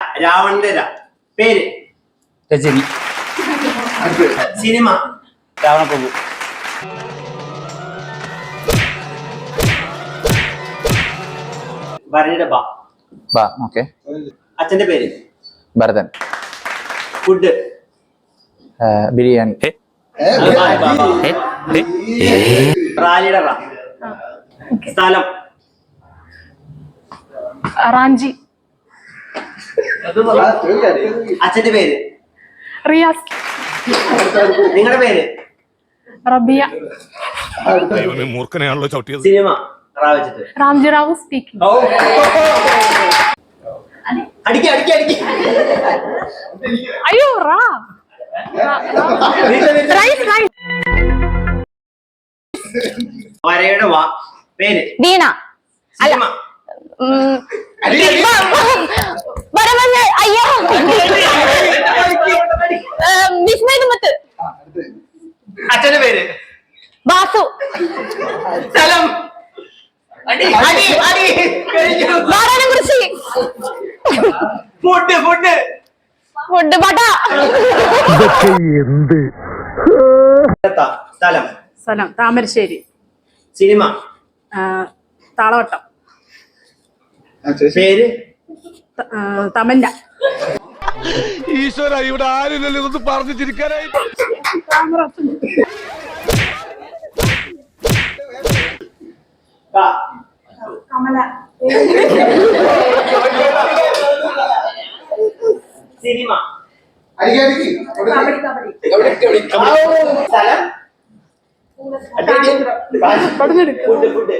രാവണന്റെ പേര് രജനി. സിനിമ രാവണപ്രഭു. ഭരണിയുടെ ബാ. ഓക്കെ. അച്ഛന്റെ പേര് ഭരതൻ. ഫുഡ് ബിരിയാണി. റാലിയുടെ റാ. സ്ഥലം റാഞ്ചി. അച്ഛന്റെ പേര് റിയാസ്. നിങ്ങളുടെ പേര് റബിയ. മൂർഖനെയാണല്ലോ ചവിട്ടിയത്. സിനിമ റാ വെച്ചിട്ട് റാംജി റാവു സ്പീക്കിംഗ്. അടിക്ക അടിക്ക അടിക്ക. അയ്യോ റാ. റൈസ് റൈസ്. വരയുടെ വാ. പേര് വീണ. സിനിമ അയ്യോ വിസ്മയതുമത്ത്. അച്ഛന്റെ പേര് വാസു. സ്ഥലം വാരാണംകുറിശി. ഫുഡ് ഫുഡ് ഫുഡ് പട. സ്ഥലം സ്ഥലം താമരശ്ശേരി. സിനിമ താളവട്ടം. പേര് തമന്ന. ഈശ്വര, ഇവിടെ ആരില്ലല്ലോ ഇതൊന്ന് പറഞ്ഞു ചിരിക്കാനായി. കമല. സിനിമ സ്ഥലം ഫുഡ് ഫുഡ്